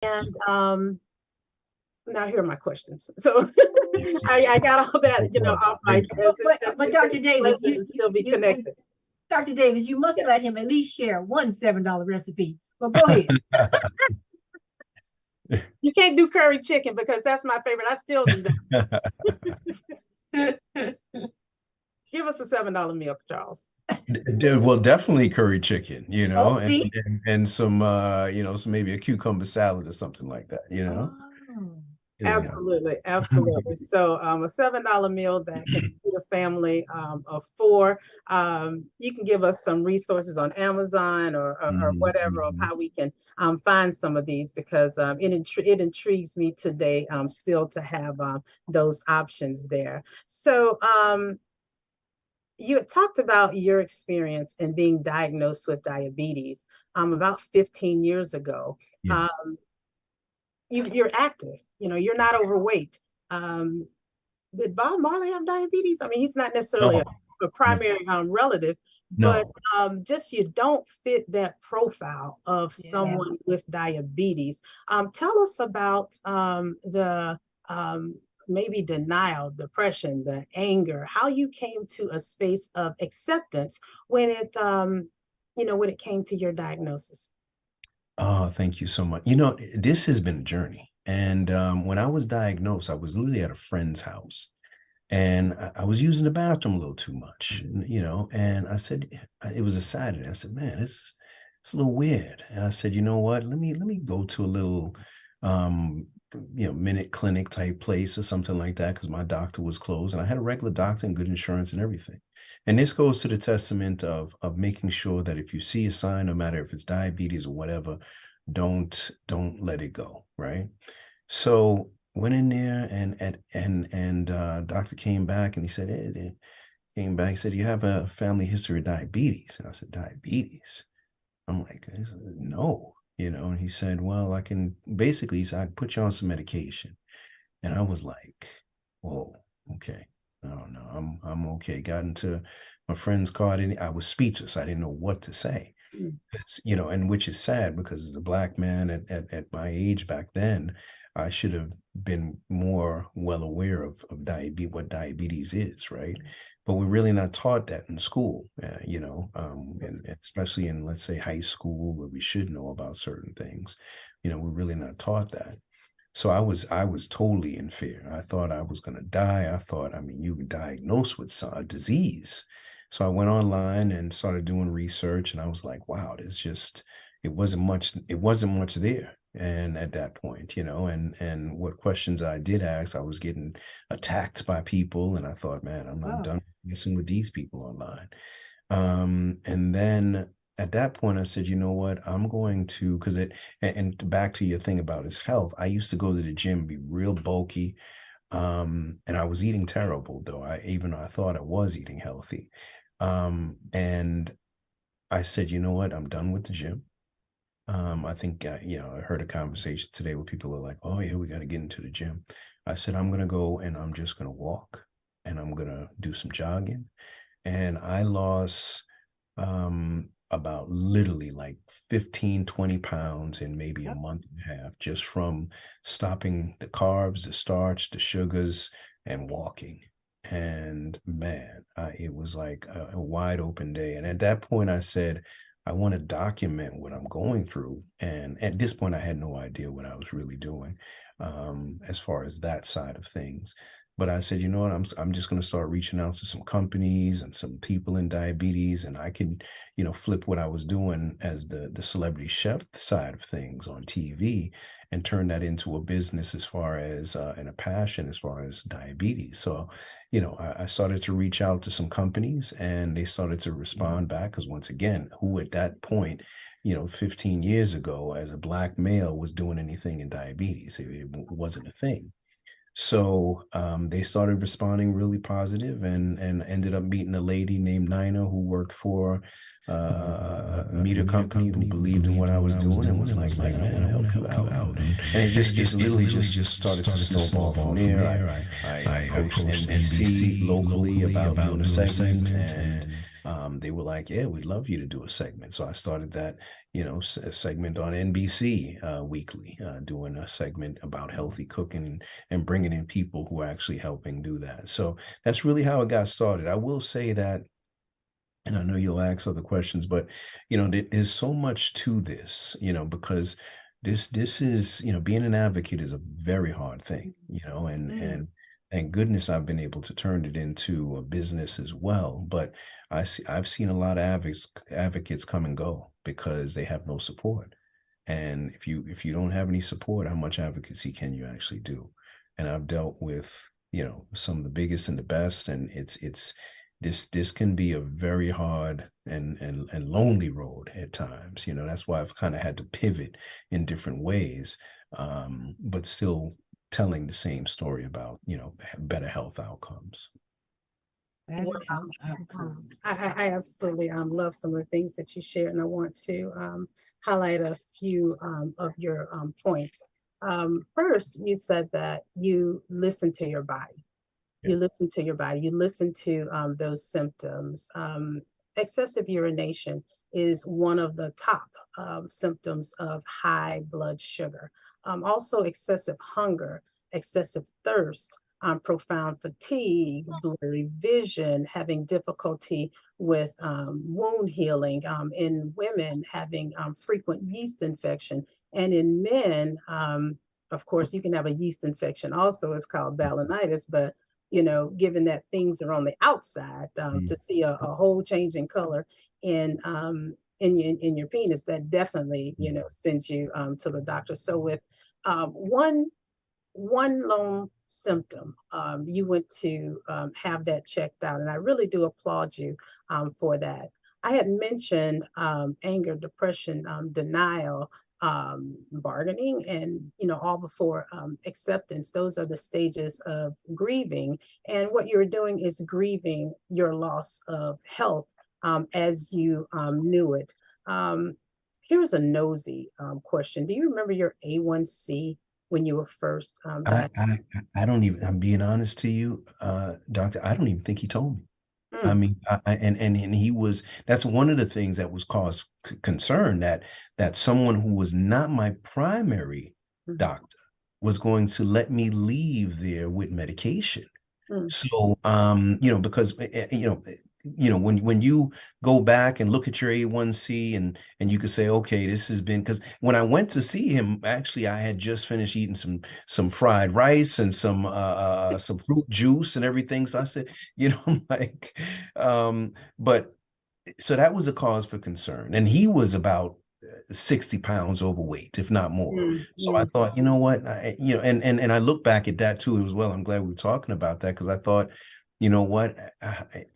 And now here are my questions. So I got all that, off my chest. But Dr. Davis, you still be connected. Dr. Davis, you must let him at least share one $7 recipe. Well, go ahead. You can't do curry chicken because that's my favorite. I still do that. Give us a $7 meal, Charles. Well, definitely curry chicken, Oh, and some, some maybe a cucumber salad or something like that, Oh. Absolutely, absolutely. So a $7 meal that can feed a family of four. You can give us some resources on Amazon or whatever of how we can find some of these, because it intrigues me today still to have those options there. So you had talked about your experience in being diagnosed with diabetes about 15 years ago. Yeah. You're active, you're not overweight. Did Bob Marley have diabetes? I mean, he's not necessarily a primary relative, but just you don't fit that profile of someone with diabetes. Tell us about the maybe denial, depression, the anger, how you came to a space of acceptance when it when it came to your diagnosis. Oh, thank you so much. This has been a journey. And when I was diagnosed, I was literally at a friend's house, and I was using the bathroom a little too much, and I said, it was a Saturday. I said, man, it's a little weird. And I said, you know what? Let me go to a little minute clinic type place or something like that, because my doctor was closed and I had a regular doctor and good insurance and everything. And this goes to the testament of making sure that if you see a sign, no matter if it's diabetes or whatever, don't let it go, right? So went in there, and doctor came back and he said, he said, you have a family history of diabetes. And I said, diabetes? I'm like, no. And he said, well, I can basically, so I can put you on some medication. And I was like, whoa, okay. No, I'm okay. Got into my friend's car. I was speechless. I didn't know what to say. And which is sad, because as a Black man at my age back then, I should have been more well aware of diabetes, what diabetes is, right? But we're really not taught that in school, and especially in, let's say, high school, where we should know about certain things. We're really not taught that. So I was totally in fear. I thought I was going to die. I thought, you were diagnosed with a disease. So I went online and started doing research, and I was like, wow, it wasn't much there. And at that point, and what questions I did ask, I was getting attacked by people. And I thought, man, I'm not done messing with these people online. And then at that point, I said, you know what, I'm going to, and back to your thing about his health, I used to go to the gym, be real bulky. And I was eating terrible, though, even though I thought I was eating healthy. And I said, you know what, I'm done with the gym. I think, I heard a conversation today where people are like, oh yeah, we got to get into the gym. I said, I'm going to go and I'm just going to walk, and I'm going to do some jogging. And I lost about literally like 15, 20 pounds in maybe a month and a half, just from stopping the carbs, the starch, the sugars, and walking. And man, it was like a wide open day. And at that point I said, I want to document what I'm going through. And at this point, I had no idea what I was really doing as far as that side of things. But I said, you know what, I'm just going to start reaching out to some companies and some people in diabetes, and I can, flip what I was doing as the celebrity chef side of things on TV and turn that into a business as far as and a passion as far as diabetes. So, I started to reach out to some companies, and they started to respond back, because once again, who at that point, 15 years ago, as a Black male, was doing anything in diabetes? It wasn't a thing. So they started responding really positive, and ended up meeting a lady named Nina who worked for a meter company who believed in what I was doing and was like, man, I want to help you out. And it just literally just started to snowball from there. I approached NBC locally about doing a segment, and they were like, yeah, we'd love you to do a segment. So I started that, a segment on NBC weekly, doing a segment about healthy cooking and bringing in people who are actually helping do that. So that's really how it got started. I will say that, and I know you'll ask other questions, but there's so much to this, because this is, being an advocate is a very hard thing, and thank goodness I've been able to turn it into a business as well. But I've seen a lot of advocates come and go because they have no support. And if you don't have any support, how much advocacy can you actually do? And I've dealt with, some of the biggest and the best, and this can be a very hard and lonely road at times. That's why I've kind of had to pivot in different ways, but still telling the same story about, better health outcomes. Better health outcomes. I absolutely love some of the things that you shared, and I want to highlight a few of your points. First, you said that you listen to your body. You listen to your body, you listen to those symptoms. Excessive urination is one of the top symptoms of high blood sugar. Also excessive hunger, excessive thirst, profound fatigue, blurry vision, having difficulty with wound healing, in women having frequent yeast infection, and in men, of course, you can have a yeast infection also. It's called balanitis, but given that things are on the outside, to see a whole change in color in your penis, that definitely sends you to the doctor. So with one lone symptom, you went to have that checked out, and I really do applaud you for that. I had mentioned anger, depression, denial, bargaining, and all before acceptance. Those are the stages of grieving, and what you're doing is grieving your loss of health as you knew it. Here's a nosy question. Do you remember your A1C when you were first diagnosed? I don't even, I'm being honest to you, doctor, I don't even think he told me. I mean, and he was, that's one of the things that was cause concern, that someone who was not my primary doctor was going to let me leave there with medication. So, because, when you go back and look at your A1C, and you could say, okay, this has been, because when I went to see him, actually, I had just finished eating some fried rice and some fruit juice and everything. So I said, I'm like, but so that was a cause for concern. And he was about 60 pounds overweight, if not more. So I thought, you know what, and I look back at that too as well. I'm glad we were talking about that, because I thought, you know what,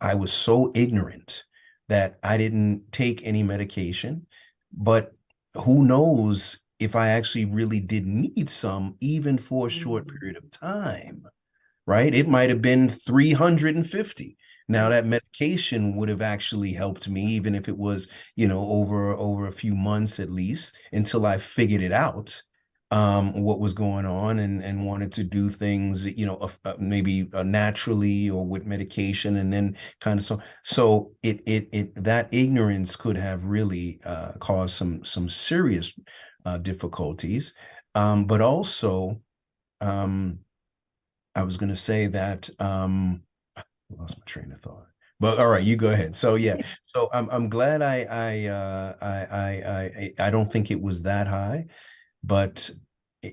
I was so ignorant that I didn't take any medication, but who knows if I actually really did need some, even for a short period of time, right? It might have been 350. Now that medication would have actually helped me, even if it was, over a few months at least, until I figured it out, what was going on, and wanted to do things, maybe naturally or with medication, and then kind of so that ignorance could have really caused some serious difficulties, but also I was going to say that I lost my train of thought. But all right, you go ahead. So yeah, so I'm glad I don't think it was that high, but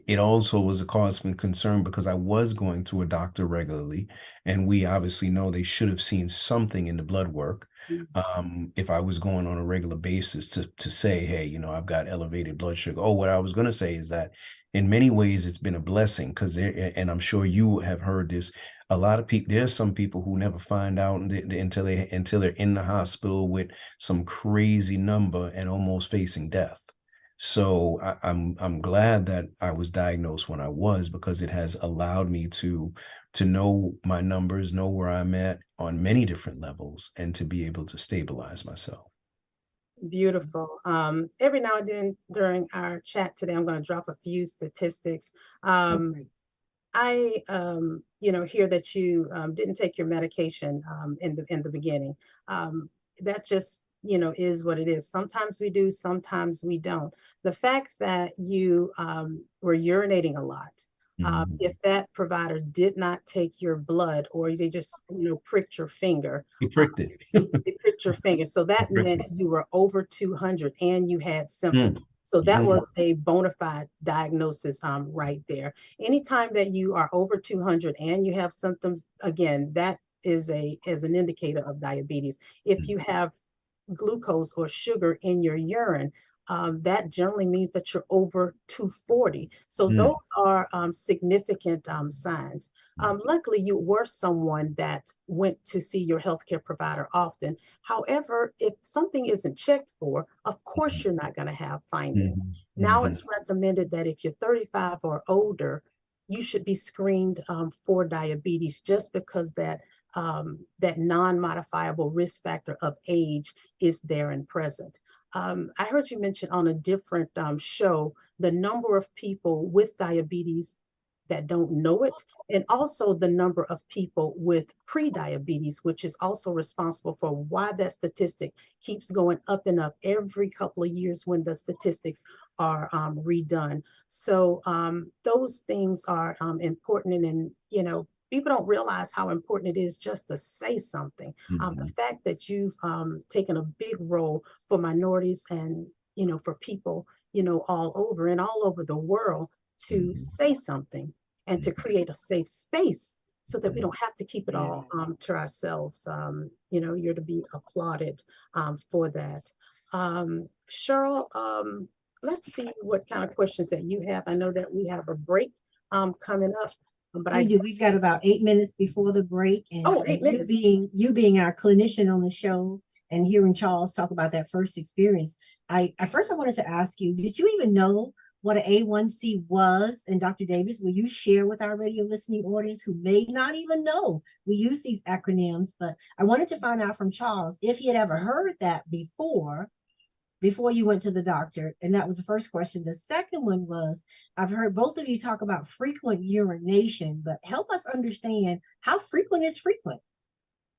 it also was a cause for concern, because I was going to a doctor regularly, and we obviously know they should have seen something in the blood work. If I was going on a regular basis to say, hey, I've got elevated blood sugar. Oh, what I was going to say is that in many ways it's been a blessing, because, and I'm sure you have heard this, a lot of people, there's some people who never find out until they're in the hospital with some crazy number and almost facing death. So I'm glad that I was diagnosed when I was, because it has allowed me to know my numbers, know where I'm at on many different levels, and to be able to stabilize myself. Beautiful. Every now and then during our chat today, I'm going to drop a few statistics. I hear that you didn't take your medication in the beginning. that just, is what it is. Sometimes we do, sometimes we don't. The fact that you were urinating a lot, if that provider did not take your blood, or they just, pricked your finger. He pricked it. They pricked your finger. So that meant you were over 200 and you had symptoms. So that was a bona fide diagnosis right there. Anytime that you are over 200 and you have symptoms, again, that is an indicator of diabetes. If you have glucose or sugar in your urine, that generally means that you're over 240. So those are significant signs. Luckily, you were someone that went to see your healthcare provider often. However, if something isn't checked for, of course, you're not going to have findings. Now it's recommended that if you're 35 or older, you should be screened for diabetes, just because that non-modifiable risk factor of age is there and present. I heard you mention on a different show the number of people with diabetes that don't know it, and also the number of people with pre-diabetes, which is also responsible for why that statistic keeps going up and up every couple of years when the statistics are redone. So those things are important, and people don't realize how important it is just to say something. The fact that you've taken a big role for minorities and, for people, all over the world to say something and to create a safe space so that we don't have to keep it all to ourselves. You're to be applauded for that. Sherryl, let's see what kind of questions that you have. I know that we have a break coming up. But we've got about 8 minutes before the break, and, 8 minutes. you being our clinician on the show and hearing Charles talk about that first experience, I wanted to ask you, did you even know what an A1C was? And Dr. Davis, will you share with our radio listening audience who may not even know we use these acronyms? But I wanted to find out from Charles if he had ever heard that before you went to the doctor. And that was the first question. The second one was, I've heard both of you talk about frequent urination, but help us understand how frequent is frequent.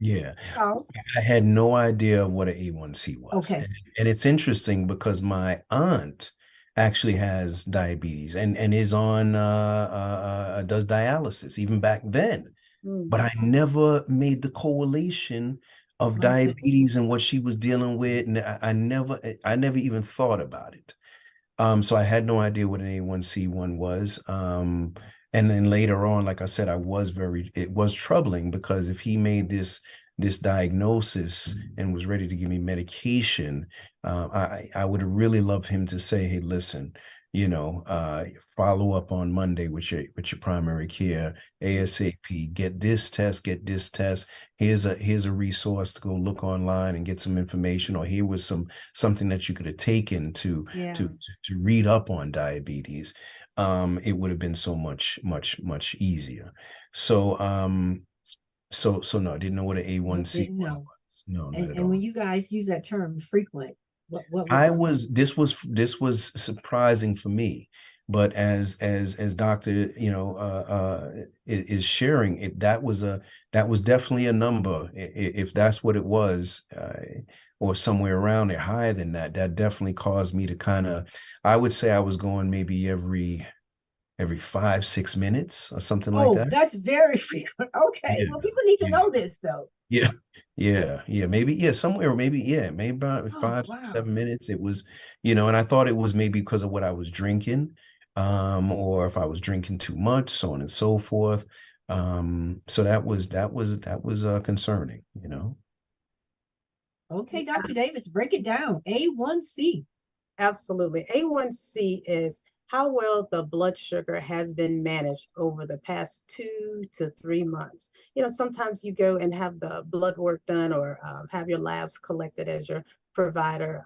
Yeah. Charles? I had no idea what an A1C was. Okay. And it's interesting because my aunt actually has diabetes and is on does dialysis even back then. But I never made the correlation of diabetes and what she was dealing with, and I never even thought about it. So I had no idea what an A1C1 was. And then later on, like I said, it was troubling, because if he made this diagnosis and was ready to give me medication, I would have really loved him to say, hey, listen, follow up on Monday with your primary care ASAP, get this test. Here's a resource to go look online and get some information, or here was something that you could have taken to read up on diabetes. It would have been so much easier. So no, I didn't know what an A1C was. No, not at all. And when you guys use that term frequent, this was surprising for me, but as Doctor is sharing it, that was definitely a number. If that's what it was, or somewhere around there, higher than that definitely caused me to kind of, I would say I was going maybe every 5-6 minutes or something like that. That's very frequent. Okay. Yeah. Well, people need to know this though. Maybe somewhere, maybe about 5, 6, 7 minutes. It was, and I thought it was maybe because of what I was drinking, or if I was drinking too much, so on and so forth. So that was concerning, Okay, Dr. Davis, break it down. A1C. Absolutely. A1C is how well the blood sugar has been managed over the past 2 to 3 months. Sometimes you go and have the blood work done, or have your labs collected as your provider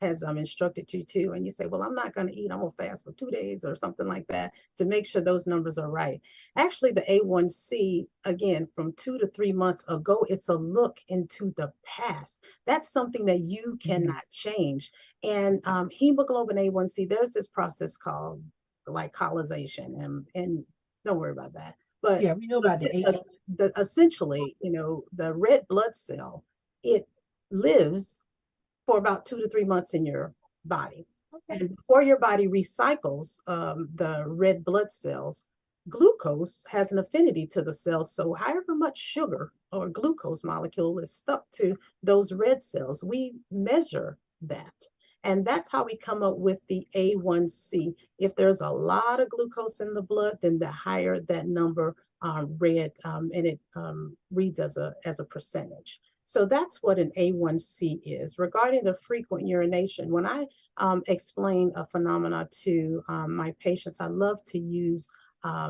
has instructed you to, and you say, well, I'm not going to eat, I'm going to fast for 2 days or something like that, to make sure those numbers are right. Actually, the A1C, again, from 2 to 3 months ago, it's a look into the past. That's something that you cannot change. And hemoglobin A1C, there's this process called glycosylation, and don't worry about that. But yeah, we know about essentially, the red blood cell, it lives for about 2 to 3 months in your body. Okay. And before your body recycles the red blood cells, glucose has an affinity to the cells. So however much sugar or glucose molecule is stuck to those red cells, we measure that. And that's how we come up with the A1C. If there's a lot of glucose in the blood, then the higher that number read, and it reads as a percentage. So that's what an A1C is. Regarding the frequent urination, when I explain a phenomena to my patients, I love to use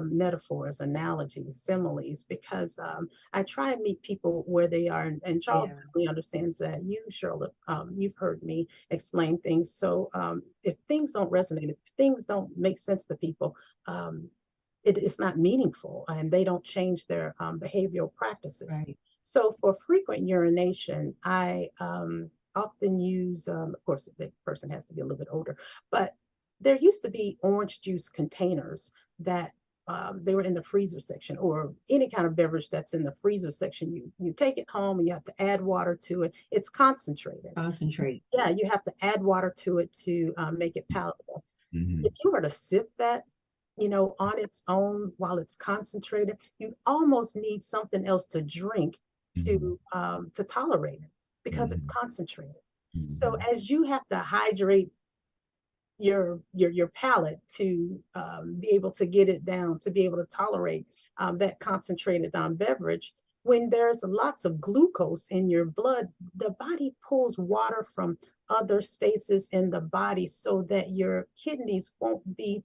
metaphors, analogies, similes, because I try and meet people where they are. And Charles definitely understands that. You, Sherryl, you've heard me explain things. So if things don't resonate, if things don't make sense to people, it's not meaningful, and they don't change their behavioral practices. Right. So for frequent urination, I often use, of course, the person has to be a little bit older, but there used to be orange juice containers that they were in the freezer section, or any kind of beverage that's in the freezer section. You take it home and you have to add water to it. It's concentrated. Concentrate. Yeah, you have to add water to it to make it palatable. Mhm. If you were to sip that, on its own while it's concentrated, you almost need something else to drink to tolerate it, because it's concentrated. So as you have to hydrate your palate to be able to get it down, to be able to tolerate that concentrated beverage, when there's lots of glucose in your blood, the body pulls water from other spaces in the body so that your kidneys won't be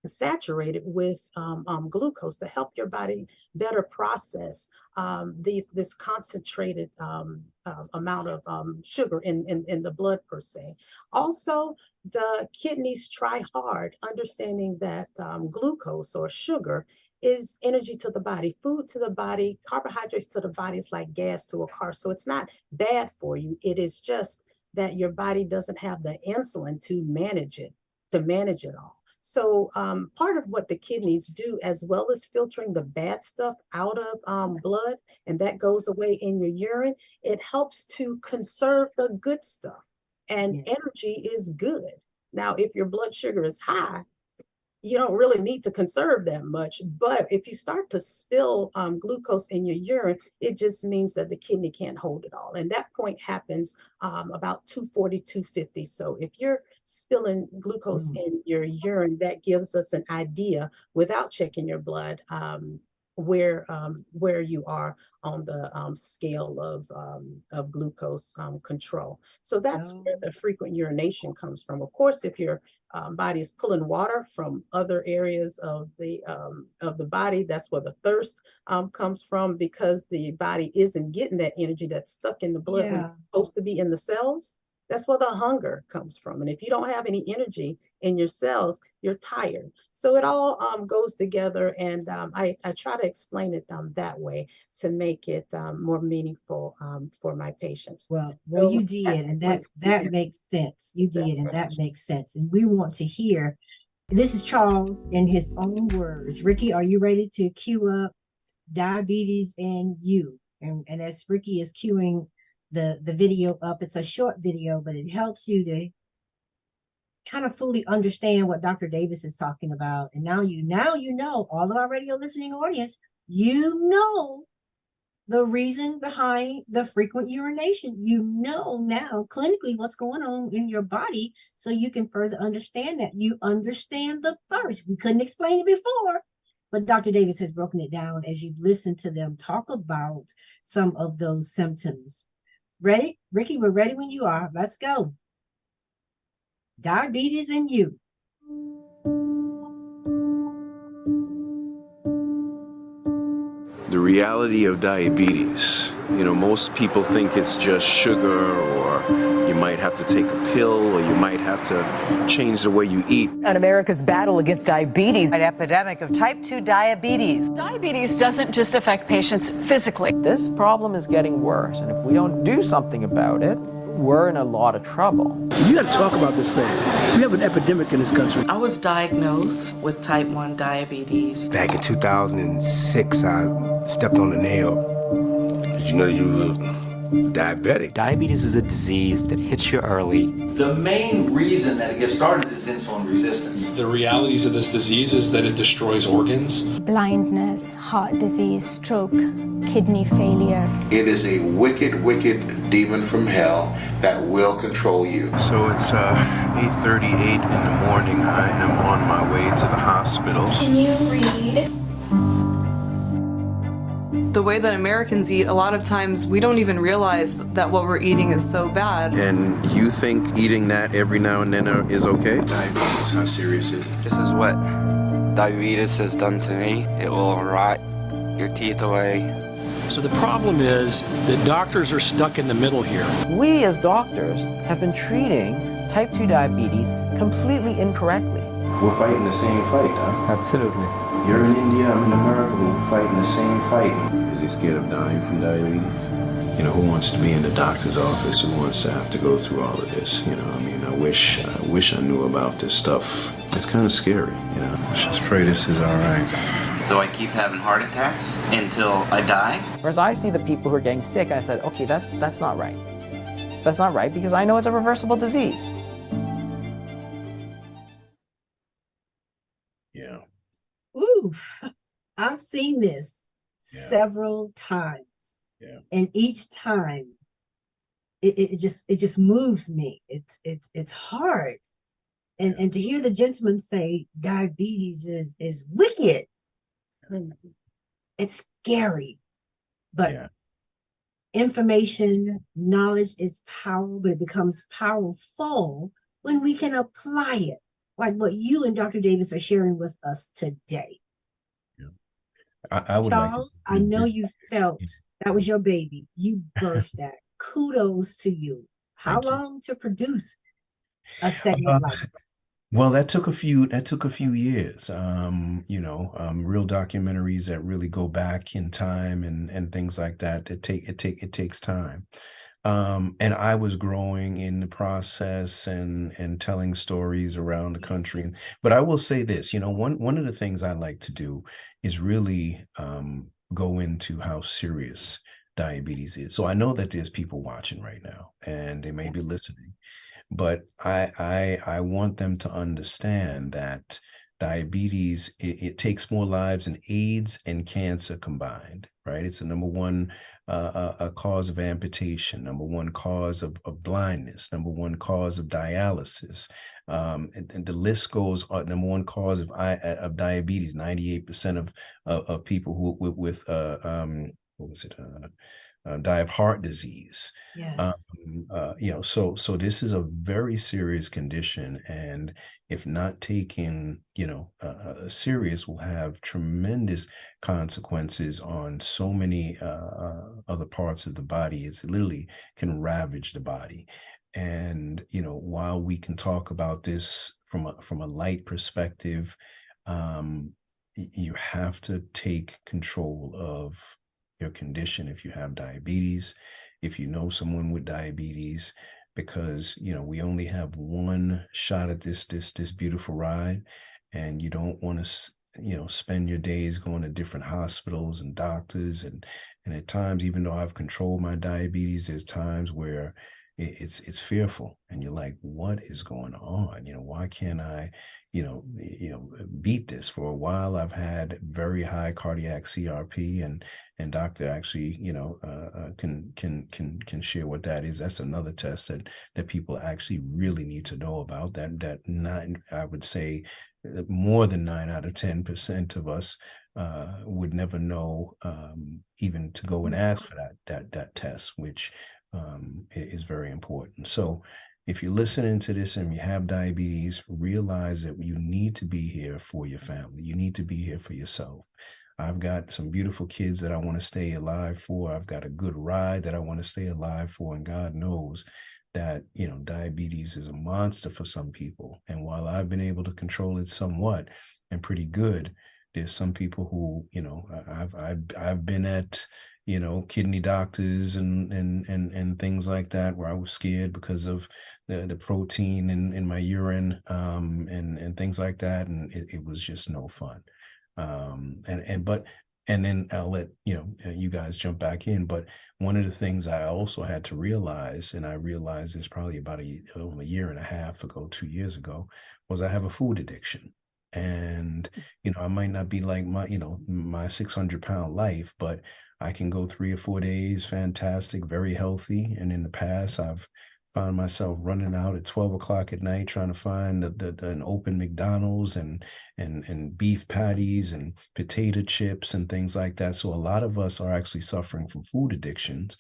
saturated with glucose, to help your body better process this concentrated amount of sugar in the blood per se. Also, the kidneys try hard, understanding that glucose or sugar is energy to the body, food to the body, carbohydrates to the body is like gas to a car. So it's not bad for you. It is just that your body doesn't have the insulin to manage it all. So part of what the kidneys do, as well as filtering the bad stuff out of blood, and that goes away in your urine, it helps to conserve the good stuff. And energy is good. Now, if your blood sugar is high, you don't really need to conserve that much. But if you start to spill glucose in your urine, it just means that the kidney can't hold it all. And that point happens about 240, 250. So if you're spilling glucose in your urine, that gives us an idea, without checking your blood, where you are on the scale of glucose control. So that's where the frequent urination comes from. Of course, if your body is pulling water from other areas of the body, that's where the thirst comes from, because the body isn't getting that energy that's stuck in the blood when it's supposed to be in the cells. That's where the hunger comes from. And if you don't have any energy in your cells, you're tired. So it all goes together. And I try to explain it that way to make it more meaningful for my patients. Well, you did, and that makes sense. You did, and that makes sense. And we want to hear. This is Charles in his own words. Ricky, are you ready to cue up Diabetes and You? And as Ricky is cueing the video up, it's a short video, but it helps you to kind of fully understand what Dr. Davis is talking about. And now you know, all of our radio listening audience, you know the reason behind the frequent urination. You know now clinically what's going on in your body, so you can further understand that. You understand the thirst. We couldn't explain it before, but Dr. Davis has broken it down as you've listened to them talk about some of those symptoms. Ready? Ricky, we're ready when you are. Let's go. Diabetes and You. The reality of diabetes. Most people think it's just sugar, or you might have to take a pill, or you might have to change the way you eat. And America's battle against diabetes. An epidemic of type 2 diabetes. Diabetes doesn't just affect patients physically. This problem is getting worse, and if we don't do something about it, we're in a lot of trouble. You got to talk about this thing. We have an epidemic in this country. I was diagnosed with type 1 diabetes. Back in 2006, I stepped on a nail. Did you know you diabetic. Diabetes is a disease that hits you early. The main reason that it gets started is insulin resistance. The realities of this disease is that it destroys organs. Blindness, heart disease, stroke, kidney failure. It is a wicked, wicked demon from hell that will control you. So it's 8:38 in the morning. I am on my way to the hospital. Can you read? The way that Americans eat, a lot of times we don't even realize that what we're eating is so bad. And you think eating that every now and then is okay? Diabetes, how serious is it? This is what diabetes has done to me. It will rot your teeth away. So the problem is that doctors are stuck in the middle here. We as doctors have been treating type 2 diabetes completely incorrectly. We're fighting the same fight, huh? Absolutely. You're in India, I'm in America, we're fighting the same fight. Is he scared of dying from diabetes? You know, who wants to be in the doctor's office? Who wants to have to go through all of this? You know, I mean, I wish I knew about this stuff. It's kind of scary, you know. Let's just pray this is all right. So I keep having heart attacks until I die? Whereas I see the people who are getting sick, and I said, okay, that's not right. That's not right, because I know it's a reversible disease. Yeah. Ooh, I've seen this several times. Yeah. And each time it just moves me. It's hard. And to hear the gentleman say diabetes is wicked. It's scary. But information, knowledge is power, but it becomes powerful when we can apply it. Like what you and Dr. Davis are sharing with us today. I would Charles, like to, I know you felt that was your baby. You birthed that. Kudos to you. How long to produce a segment like that? Well, that took a few years. You know, real documentaries that really go back in time and things like that. It takes time. And I was growing in the process and telling stories around the country. But I will say this, you know, one of the things I like to do is really go into how serious diabetes is. So I know that there's people watching right now and they may be listening, but I want them to understand that diabetes, it takes more lives than AIDS and cancer combined, right? It's the number one a cause of amputation, number one cause of blindness, number one cause of dialysis. And the list goes on. Number one cause of diabetes, 98% of people who with what was it? Die of heart disease. Yes. You know, so this is a very serious condition, and if not taken, you know, serious, will have tremendous consequences on so many other parts of the body. It's literally can ravage the body. And you know, while we can talk about this from a light perspective, you have to take control of your condition if you have diabetes, if you know someone with diabetes, because you know we only have one shot at this beautiful ride, and you don't want to you know spend your days going to different hospitals and doctors, and at times, even though I've controlled my diabetes, there's times where it's fearful, and you're like, what is going on? You know, why can't I beat this? For a while I've had very high cardiac CRP, and doctor actually, you know, can share what that is. That's another test that people actually really need to know about. I would say more than 9 out of 10% of us would never know, even to go and ask for that test, which is very important. So if you're listening to this and you have diabetes, realize that you need to be here for your family. You need to be here for yourself. I've got some beautiful kids that I want to stay alive for. I've got a good ride that I want to stay alive for. And God knows that, you know, diabetes is a monster for some people. And while I've been able to control it somewhat and pretty good, there's some people who, you know, I've been at, you know, kidney doctors and things like that, where I was scared because of the protein in my urine, and things like that. And it was just no fun. But And then I'll let you guys jump back in. But one of the things I also had to realize, and I realized this probably about a year and a half ago, 2 years ago, was I have a food addiction. And I might not be like my 600-pound life, but I can go 3 or 4 days, fantastic, very healthy. And in the past, I've found myself running out at 12 o'clock at night trying to find an open McDonald's and beef patties and potato chips and things like that. So a lot of us are actually suffering from food addictions,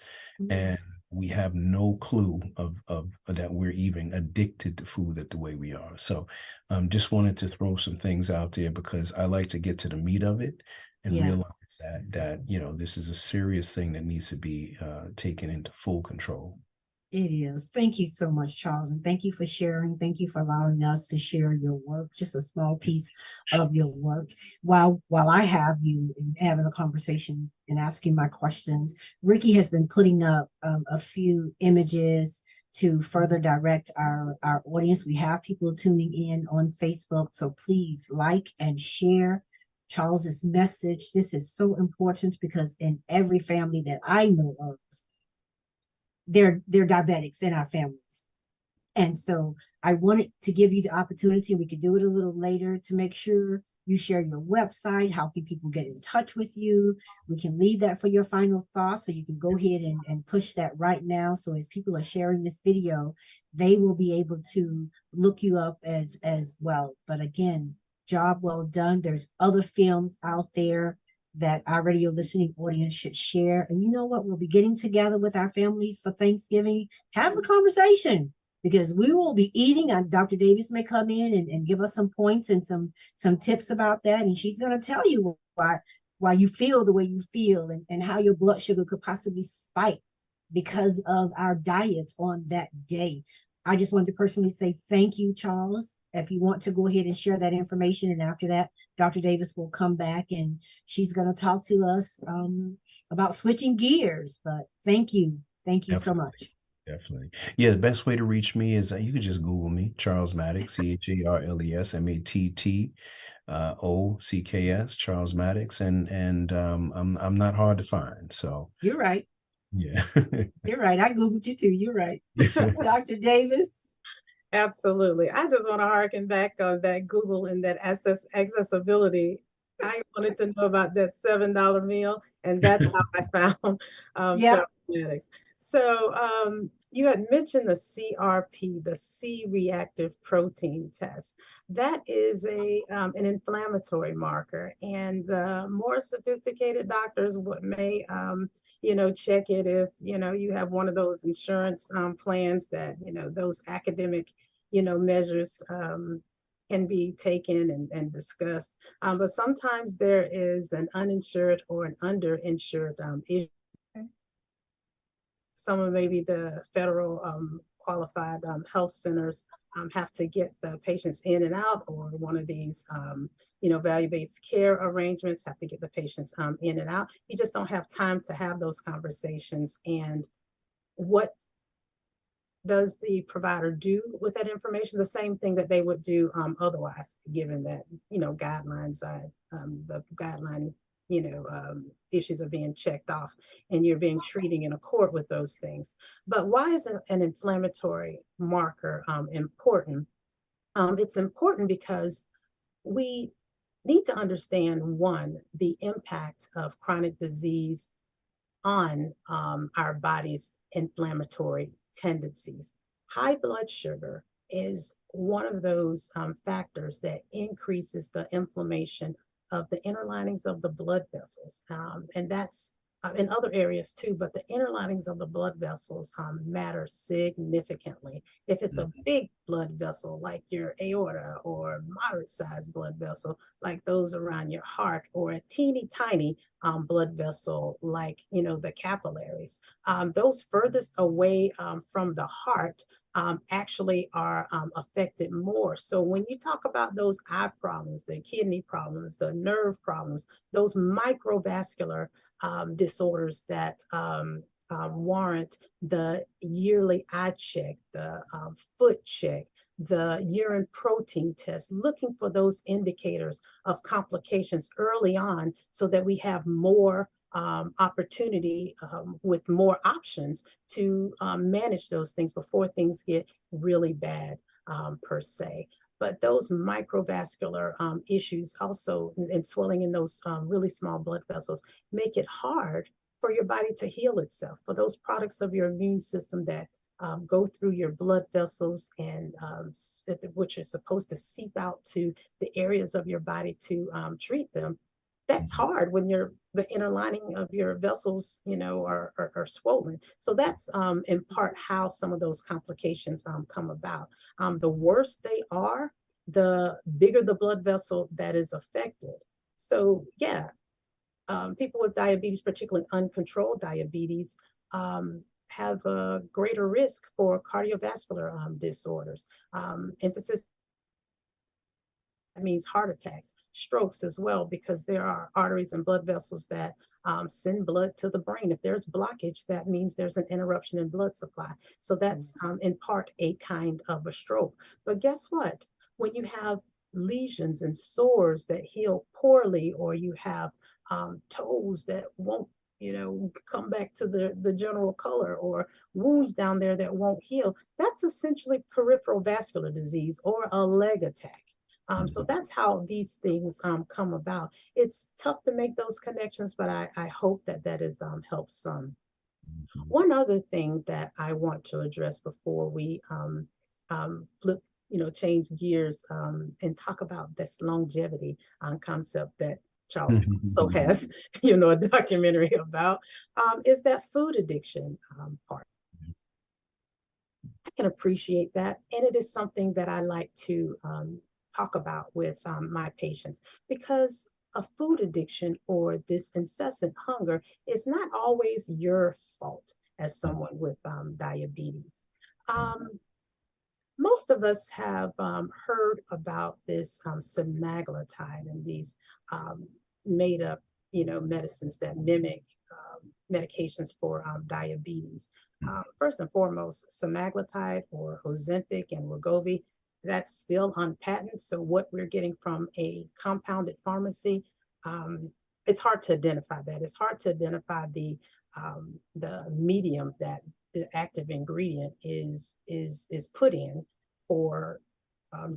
and we have no clue of that we're even addicted to food the way we are. So just wanted to throw some things out there because I like to get to the meat of it and realize that this is a serious thing that needs to be taken into full control. It is. Thank you so much, Charles. And thank you for sharing. Thank you for allowing us to share your work, just a small piece of your work. While I have you and having a conversation and asking my questions, Ricky has been putting up a few images to further direct our audience. We have people tuning in on Facebook, so please like and share Charles's message. This is so important because in every family that I know of, they're diabetics in our families. And so I wanted to give you the opportunity, and we could do it a little later, to make sure you share your website. How can people get in touch with you? We can leave that for your final thoughts, so you can go ahead and push that right now. So as people are sharing this video, they will be able to look you up as well. But again, job well done. There's other films out there that our radio listening audience should share. And you know what? We'll be getting together with our families for Thanksgiving. Have the conversation, because we will be eating. Dr. Davis may come in and give us some points and some tips about that. And she's going to tell you why you feel the way you feel, and how your blood sugar could possibly spike because of our diets on that day. I just wanted to personally say thank you, Charles. If you want to go ahead and share that information, and after that, Dr. Davis will come back and she's going to talk to us about switching gears. But thank you. Thank you so much. Definitely. Yeah, the best way to reach me is you can just Google me, Charles Maddox, CHARLES MATTOCKS, Charles Maddox, and I'm not hard to find. So you're right. Yeah. You're right. I Googled you too. You're right. Dr. Davis. Absolutely. I just want to harken back on that Google and that accessibility. I wanted to know about that $7 meal, and that's how I found Charles Maddox. So you had mentioned the CRP, the C-reactive protein test. That is an inflammatory marker, and the more sophisticated doctors may check it if you have one of those insurance plans that those academic measures can be taken and discussed. But sometimes there is an uninsured or an underinsured issue. Some of maybe the federal qualified health centers have to get the patients in and out, or one of these value-based care arrangements have to get the patients in and out. You just don't have time to have those conversations. And what does the provider do with that information? The same thing that they would do otherwise, given that guidelines are the guideline issues are being checked off, and you're being treated in accord with those things. But why is an inflammatory marker important? It's important because we need to understand, one, the impact of chronic disease on our body's inflammatory tendencies. High blood sugar is one of those factors that increases the inflammation of the inner linings of the blood vessels. And that's in other areas too, but the inner linings of the blood vessels matter significantly. If it's a big blood vessel, like your aorta, or moderate sized blood vessel, like those around your heart, or a teeny tiny blood vessel, like, the capillaries, those furthest away from the heart actually are affected more. So when you talk about those eye problems, the kidney problems, the nerve problems, those microvascular disorders that warrant the yearly eye check, the foot check, the urine protein test, looking for those indicators of complications early on so that we have more opportunity with more options to manage those things before things get really bad per se. But those microvascular issues also, and swelling in those really small blood vessels, make it hard for your body to heal itself, for those products of your immune system that go through your blood vessels and which are supposed to seep out to the areas of your body to treat them. That's hard when the inner lining of your vessels, are swollen. So that's in part how some of those complications come about. The worse they are, the bigger the blood vessel that is affected. So yeah, people with diabetes, particularly uncontrolled diabetes, have a greater risk for cardiovascular disorders. Emphasis, that means heart attacks, strokes as well, because there are arteries and blood vessels that send blood to the brain. If there's blockage, that means there's an interruption in blood supply. So that's in part a kind of a stroke. But guess what? When you have lesions and sores that heal poorly, or you have toes that won't come back to the general color, or wounds down there that won't heal, that's essentially peripheral vascular disease or a leg attack. So that's how these things come about. It's tough to make those connections, but I hope that has helped some. One other thing that I want to address before we flip, change gears and talk about this longevity concept that Charles also has, a documentary about, is that food addiction part. I can appreciate that. And it is something that I like to talk about with my patients, because a food addiction or this incessant hunger is not always your fault as someone with diabetes. Most of us have heard about this semaglutide and these made up, medicines that mimic medications for diabetes. First and foremost, semaglutide or Ozempic and Wegovy, that's still on patent. So what we're getting from a compounded pharmacy, it's hard to identify that. It's hard to identify the medium that the active ingredient is put in for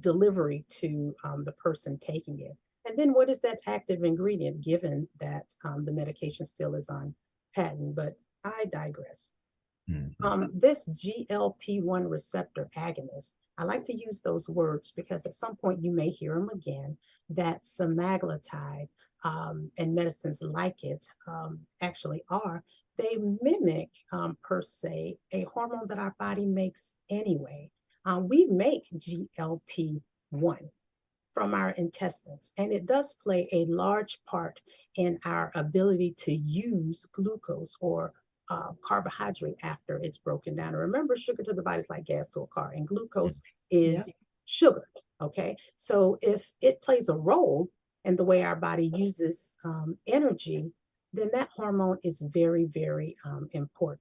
delivery to the person taking it. And then what is that active ingredient, given that the medication still is on patent? But I digress. This GLP-1 receptor agonist, I like to use those words because at some point you may hear them again, that semaglutide and medicines like it actually are. They mimic, per se, a hormone that our body makes anyway. We make GLP-1 from our intestines, and it does play a large part in our ability to use glucose or carbohydrate after it's broken down. And remember, sugar to the body is like gas to a car, and glucose is sugar. Okay, so if it plays a role in the way our body uses energy, then that hormone is very, very important.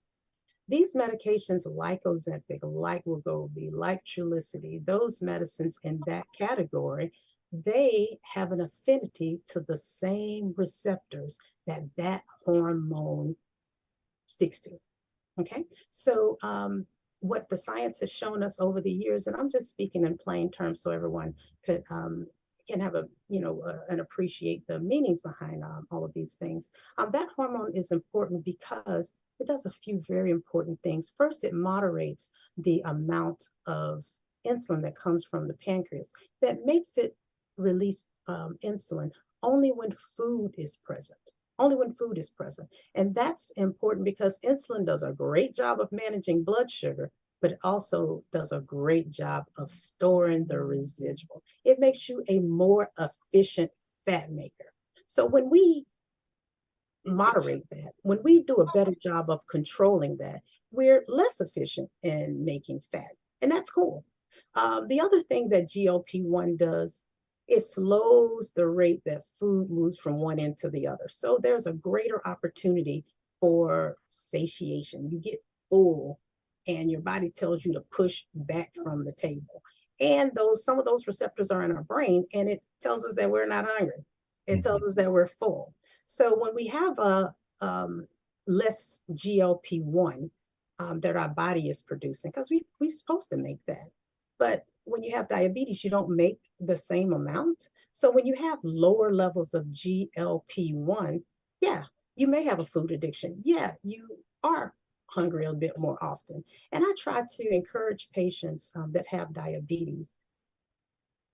These medications like Ozempic, like Wegovy, like Trulicity, those medicines in that category, they have an affinity to the same receptors that hormone sticks to. Okay, so what the science has shown us over the years, and I'm just speaking in plain terms so everyone can have and appreciate the meanings behind all of these things. That hormone is important because it does a few very important things. First, it moderates the amount of insulin that comes from the pancreas. That makes it release insulin only when food is present. Only when food is present. And that's important because insulin does a great job of managing blood sugar, but it also does a great job of storing the residual. It makes you a more efficient fat maker. So when we moderate that, when we do a better job of controlling that, we're less efficient in making fat. And that's cool. The other thing that GLP-1 does, it slows the rate that food moves from one end to the other. So there's a greater opportunity for satiation. You get full and your body tells you to push back from the table. And some of those receptors are in our brain, and it tells us that we're not hungry. It tells us that we're full. So when we have a less GLP-1 that our body is producing, because we're supposed to make that. But when you have diabetes, you don't make the same amount. So when you have lower levels of GLP-1, yeah, you may have a food addiction. Yeah, you are hungry a bit more often. And I try to encourage patients that have diabetes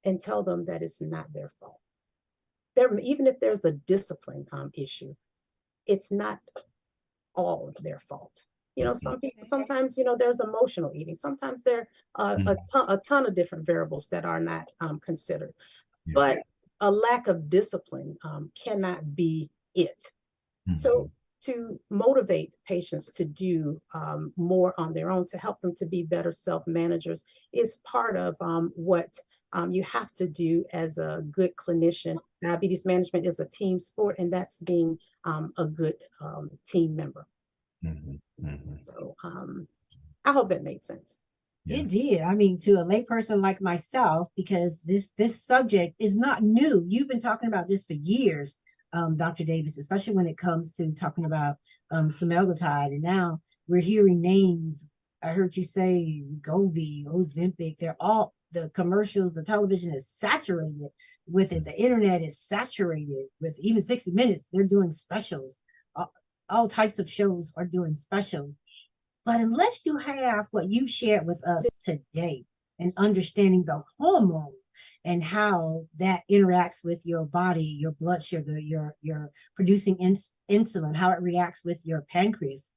and tell them that it's not their fault. Even if there's a discipline issue, it's not all their fault. You know, some people, sometimes, you know, there's emotional eating. Sometimes there are a ton of different variables that are not considered. But a lack of discipline cannot be it. So to motivate patients to do more on their own, to help them to be better self-managers, is part of what you have to do as a good clinician. Diabetes management is a team sport, and that's being a good team member. So I hope that made sense. It did. I mean, to a layperson like myself, because this subject is not new. You've been talking about this for years, Dr. Davis, especially when it comes to talking about semaglutide. And now we're hearing names. I heard you say Wegovy, Ozempic. They're all, the commercials, the television is saturated with it. The internet is saturated with, even 60 Minutes, they're doing specials. All types of shows are doing specials. But unless you have what you shared with us today and understanding the hormone and how that interacts with your body, your blood sugar, your producing insulin, how it reacts with your pancreas,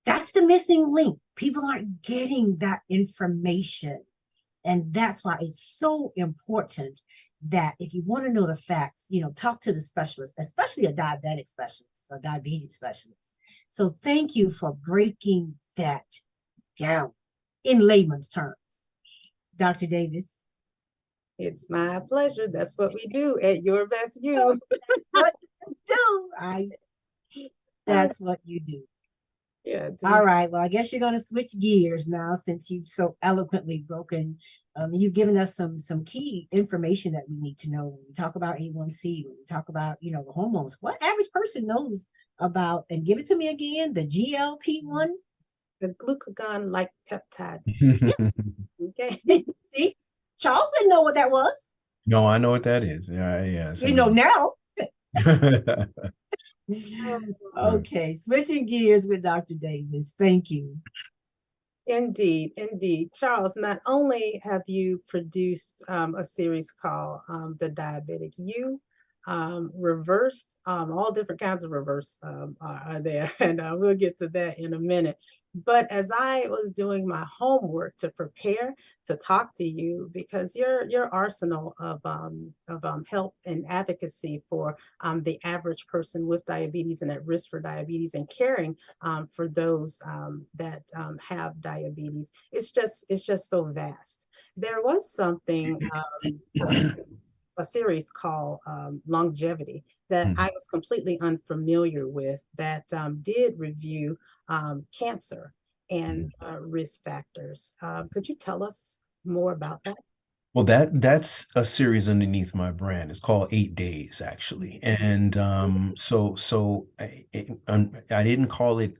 that's the missing link. People aren't getting that information. And that's why it's so important that if you want to know the facts, you know, talk to the specialist, especially a diabetic specialist, a diabetes specialist. So thank you for breaking that down in layman's terms. Dr. Davis. It's my pleasure. That's what we do at Your Best You. That's what you do. That's what you do. Yeah. All right. Well, I guess you're going to switch gears now, since you've so eloquently broken. You've given us some key information that we need to know when we talk about A1C, when we talk about, you know, the hormones. What average person knows about, and give it to me again, the GLP-1? The glucagon-like peptide. Okay. See, Charles didn't know what that was. No, I know what that is. Yeah. You know now. Okay, switching gears with Dr. Davis. Thank you. Indeed, indeed. Charles, not only have you produced a series called The Diabetic You, reversed, all different kinds of reverse are there, and we'll get to that in a minute. But as I was doing my homework to prepare to talk to you, because your arsenal of help and advocacy for the average person with diabetes and at risk for diabetes, and caring for those that have diabetes, it's just so vast. There was something, a series called Longevity, that I was completely unfamiliar with, that did review cancer and risk factors. Could you tell us more about that? Well, that's a series underneath my brand. It's called 8 Days, actually. And so I didn't call it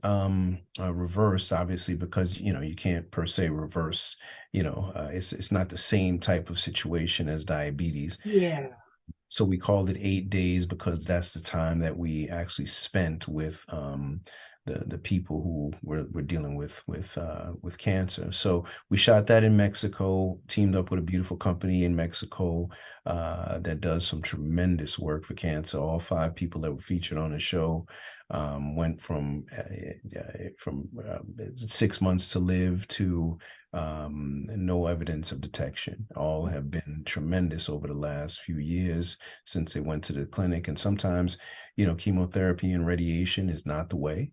reverse, obviously, because, you know, you can't per se reverse, you know, it's not the same type of situation as diabetes. Yeah. So we called it 8 days because that's the time that we actually spent with the people who were dealing with cancer. So we shot that in Mexico, teamed up with a beautiful company in Mexico that does some tremendous work for cancer. All 5 people that were featured on the show went from 6 months to live to no evidence of detection. All have been tremendous over the last few years since they went to the clinic. And sometimes, you know, chemotherapy and radiation is not the way.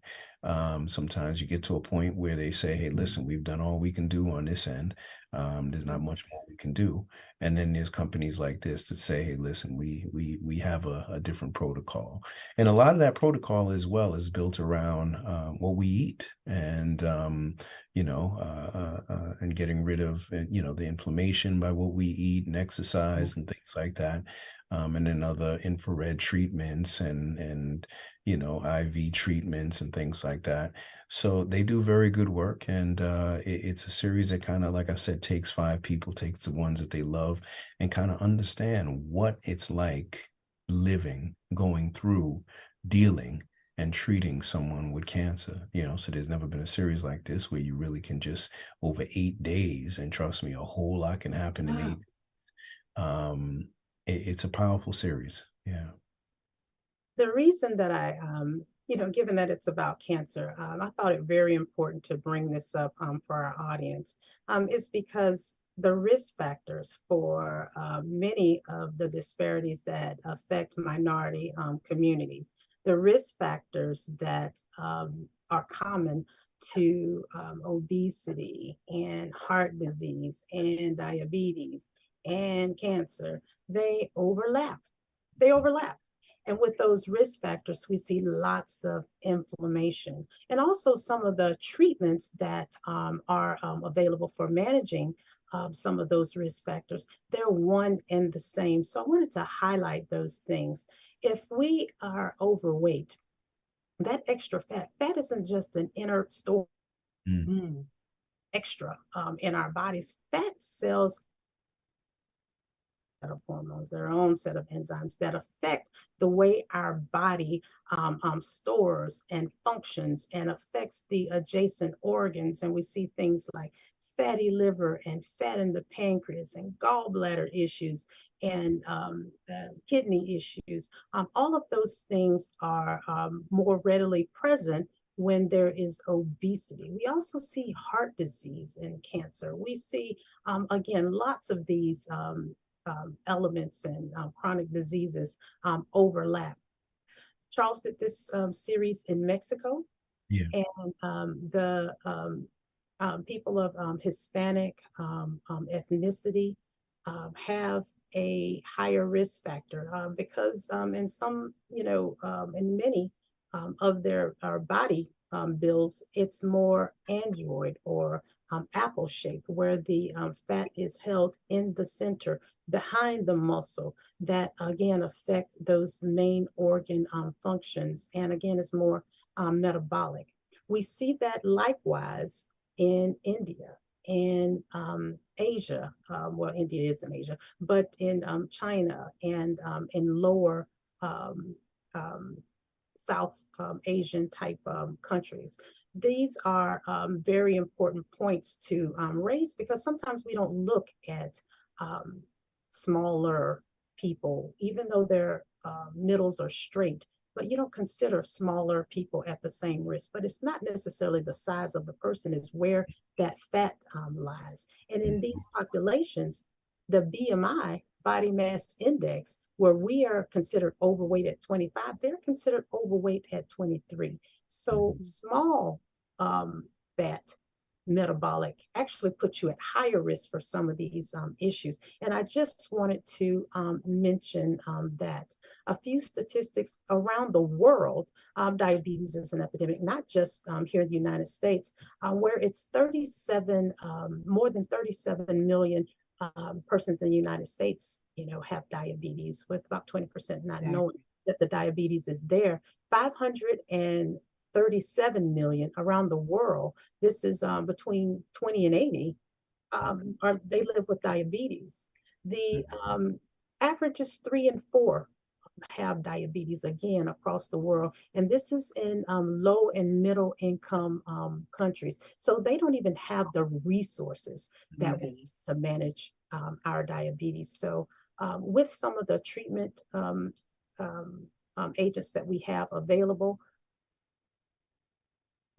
Sometimes you get to a point where they say, hey, listen, we've done all we can do on this end. There's not much more we can do. And then there's companies like this that say, hey, listen, we have a different protocol. And a lot of that protocol as well is built around what we eat and, and getting rid of, the inflammation by what we eat and exercise and things like that. And then other infrared treatments and IV treatments and things like that. So they do very good work. And it's a series that kind of, like I said, takes 5 people, takes the ones that they love and kind of understand what it's like living, going through, dealing and treating someone with cancer. So there's never been a series like this where you really can just over 8 days, and trust me, a whole lot can happen in 8 days. It's a powerful series. Yeah. The reason that I, given that it's about cancer, I thought it very important to bring this up for our audience, is because the risk factors for many of the disparities that affect minority communities, the risk factors that are common to obesity and heart disease and diabetes and cancer, they overlap. And with those risk factors, we see lots of inflammation and also some of the treatments that are available for managing some of those risk factors. They're one and the same. So I wanted to highlight those things. If we are overweight, that extra fat isn't just an inert store extra in our bodies. Fat cells of hormones, their own set of enzymes that affect the way our body stores and functions and affects the adjacent organs. And we see things like fatty liver and fat in the pancreas and gallbladder issues and kidney issues. All of those things are more readily present when there is obesity. We also see heart disease and cancer. We see, again, lots of these elements and chronic diseases overlap. Charles did this series in Mexico, and the people of Hispanic ethnicity have a higher risk factor because in some, in many of their body builds, it's more android or apple shaped, where the fat is held in the center behind the muscle that again affect those main organ functions, and again is more metabolic. We see that likewise in India and Asia. Well, India is in Asia, but in China and in lower South Asian type countries. These are very important points to raise, because sometimes we don't look at smaller people, even though their middles are straight, but you don't consider smaller people at the same risk. But it's not necessarily the size of the person, it's where that fat lies. And in these populations, the BMI, body mass index, where we are considered overweight at 25, they're considered overweight at 23. So small fat metabolic actually puts you at higher risk for some of these issues. And I just wanted to mention that a few statistics around the world, diabetes is an epidemic, not just here in the United States, where it's more than 37 million persons in the United States, have diabetes, with about 20% not knowing that the diabetes is there. 537 million around the world. This is between 20 and 80. They live with diabetes. The average is 3 and 4 have diabetes again across the world, and this is in low and middle income countries. So they don't even have the resources that we need to manage our diabetes. So with some of the treatment agents that we have available,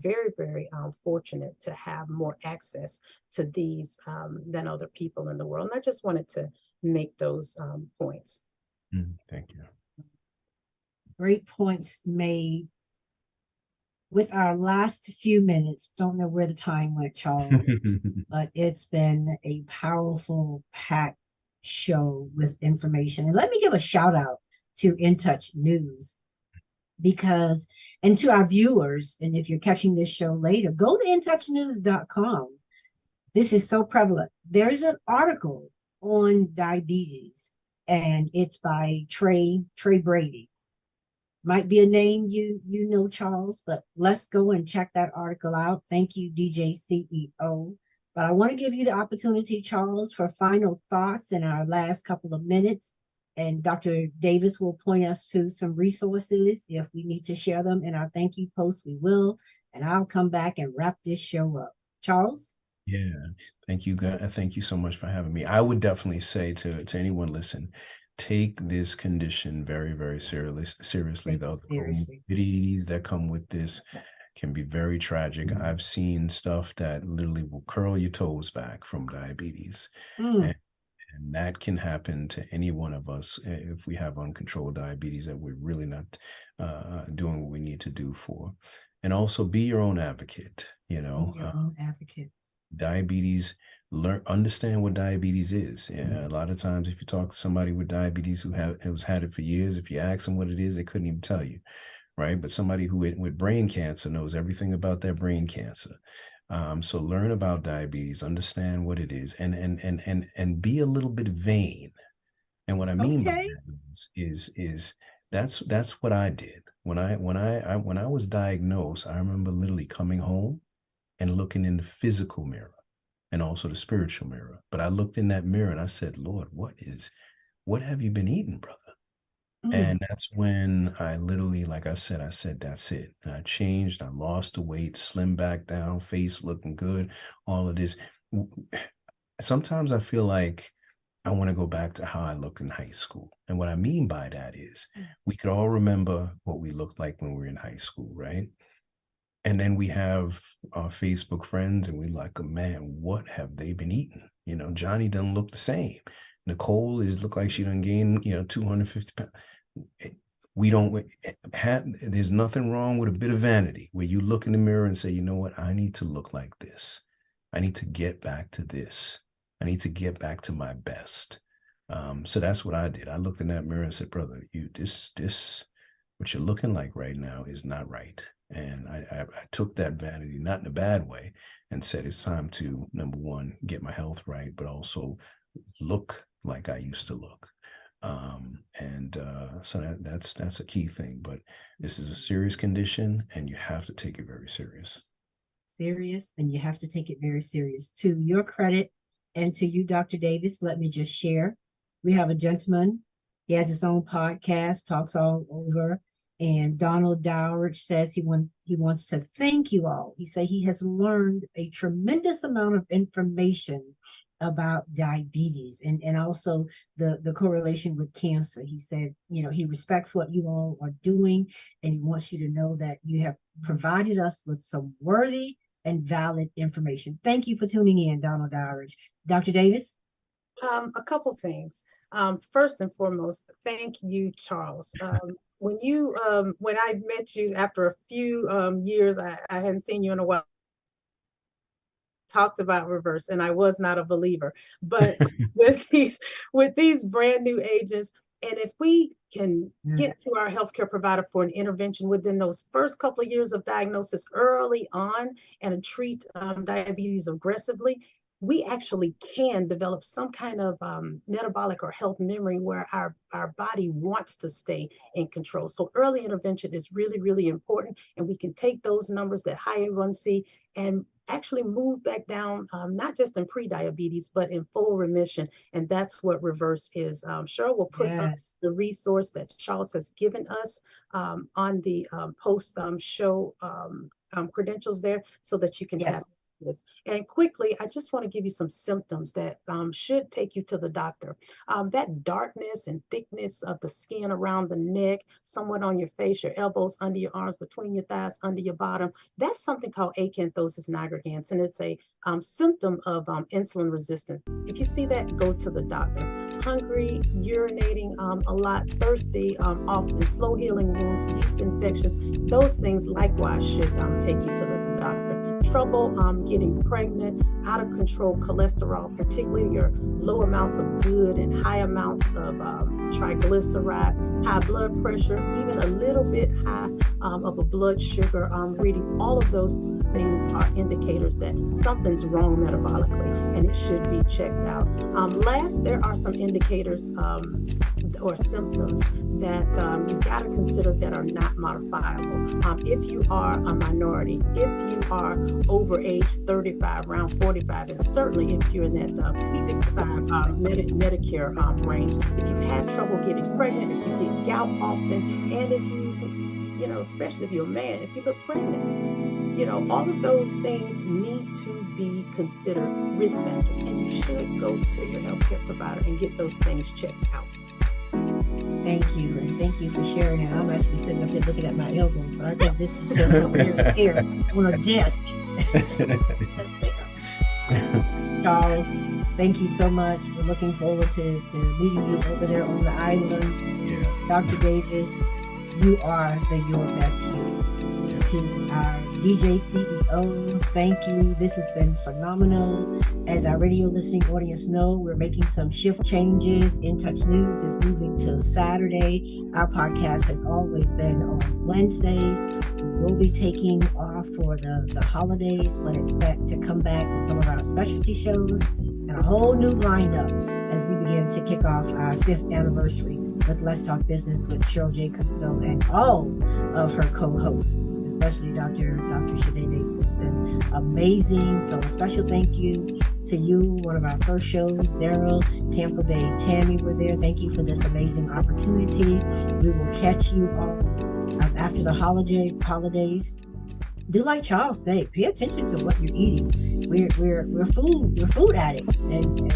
very, very fortunate to have more access to these than other people in the world. And I just wanted to make those points. Thank you. Great points made. with our last few minutes, don't know where the time went, Charles, but it's been a powerful, packed show with information. And let me give a shout out to In Touch News because, and to our viewers, and if you're catching this show later, go to intouchnews.com. This is so prevalent. There's an article on diabetes, and it's by Trey Brady. Might be a name you know, Charles, but let's go and check that article out. Thank you, DJ CEO. But I want to give you the opportunity, Charles, for final thoughts in our last couple of minutes. And Dr. Davis will point us to some resources. If we need to share them in our thank you post, we will. And I'll come back and wrap this show up. Charles? Yeah, thank you. Thank you so much for having me. I would definitely say to anyone listen, take this condition very, very seriously. The comorbidities that come with this can be very tragic. I've seen stuff that literally will curl your toes back from diabetes. And that can happen to any one of us if we have uncontrolled diabetes that we're really not doing what we need to do for. And also be your own advocate, you know. Be your own advocate. Diabetes, understand what diabetes is. Yeah, a lot of times if you talk to somebody with diabetes who's had it for years, if you ask them what it is, they couldn't even tell you, right? But somebody who with brain cancer knows everything about their brain cancer. So learn about diabetes, understand what it is, and be a little bit vain. And what I mean by that is that's what I did. When I was diagnosed, I remember literally coming home and looking in the physical mirror and also the spiritual mirror. But I looked in that mirror and I said, Lord, what have you been eating, brother? And that's when I literally, like I said, that's it. And I changed, I lost the weight, slimmed back down, face looking good, all of this. Sometimes I feel like I want to go back to how I looked in high school. And what I mean by that is we could all remember what we looked like when we were in high school, right? And then we have our Facebook friends and we like, man, what have they been eating? You know, Johnny doesn't look the same. Nicole look like she done gained, 250 pounds. We don't have, there's nothing wrong with a bit of vanity where you look in the mirror and say, you know what, I need to look like this. I need to get back to this. I need to get back to my best. So that's what I did. I looked in that mirror and said, brother, this, what you're looking like right now is not right. And I took that vanity, not in a bad way, and said, it's time to, number one, get my health right, but also look like I used to look. So that's a key thing, but this is a serious condition and you have to take it very serious. And you have to take it very serious. To your credit and to you, Dr. Davis, let me just share. We have a gentleman, he has his own podcast, talks all over. And Donald Dowridge says he wants to thank you all. He said he has learned a tremendous amount of information about diabetes and also the correlation with cancer. He said, he respects what you all are doing and he wants you to know that you have provided us with some worthy and valid information. Thank you for tuning in, Donald Dowridge. Dr. Davis? A couple things. First and foremost, thank you, Charles. When I met you after a few years, I hadn't seen you in a while, talked about reverse, and I was not a believer. But with these brand new agents, and if we can get to our healthcare provider for an intervention within those first couple of years of diagnosis early on and treat diabetes aggressively, we actually can develop some kind of metabolic or health memory where our body wants to stay in control. So early intervention is really, really important. And we can take those numbers, that high A1C, and actually move back down, not just in pre-diabetes, but in full remission. And that's what reverse is. Sherryl will put up the resource that Charles has given us on the post show credentials there so that you can have Yes. And quickly, I just want to give you some symptoms that should take you to the doctor. That darkness and thickness of the skin around the neck, somewhat on your face, your elbows, under your arms, between your thighs, under your bottom, that's something called acanthosis nigricans, and it's a symptom of insulin resistance. If you see that, go to the doctor. Hungry, urinating a lot, thirsty, often slow healing wounds, yeast infections, those things likewise should take you to the doctor. Trouble getting pregnant, out of control cholesterol, particularly your low amounts of good and high amounts of triglycerides, high blood pressure, even a little bit high of a blood sugar reading. All of those things are indicators that something's wrong metabolically and it should be checked out. Last, there are some indicators or symptoms that you got to consider that are not modifiable. If you are a minority, if you are over age 35, around 45, and certainly if you're in that 65 Medicare range, if you've had trouble getting pregnant, if you get gout often, and if you know, especially if you're a man, if you get pregnant, you know, all of those things need to be considered risk factors, and you should go to your healthcare provider and get those things checked out. Thank you, and thank you for sharing that. I'm actually sitting up here looking at my elbows, but I guess this is just over here on a desk. Charles, thank you so much. We're looking forward to meeting you over there on the islands. Yeah. Dr. Davis, you are your best you. To our DJ CEO, thank you. This has been phenomenal. As our radio listening audience know, we're making some shift changes. In Touch News is moving to Saturday. Our podcast has always been on Wednesdays. We will be taking off for the holidays, but expect to come back with some of our specialty shows and a whole new lineup as we begin to kick off our 5th anniversary with Let's Talk Business with Sherryl Cusseaux and all of her co-hosts, especially Dr. Shade Davis. It's been amazing. So a special thank you to you, one of our first shows, Daryl, Tampa Bay, Tammy were there. Thank you for this amazing opportunity. We will catch you all after the holidays. Do like Charles say, pay attention to what you're eating. We're food addicts, and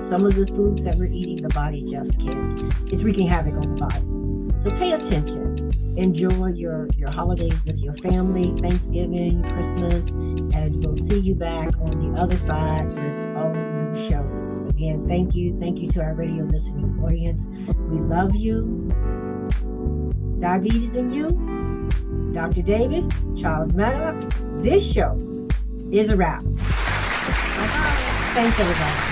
some of the foods that we're eating, the body just can't. It's wreaking havoc on the body. So pay attention. Enjoy your holidays with your family, Thanksgiving, Christmas, and we'll see you back on the other side with all new shows. Again, thank you. Thank you to our radio listening audience. We love you. Diabetes in You, Dr. Davis, Charles Maddox. This show is a wrap. Thanks, everybody.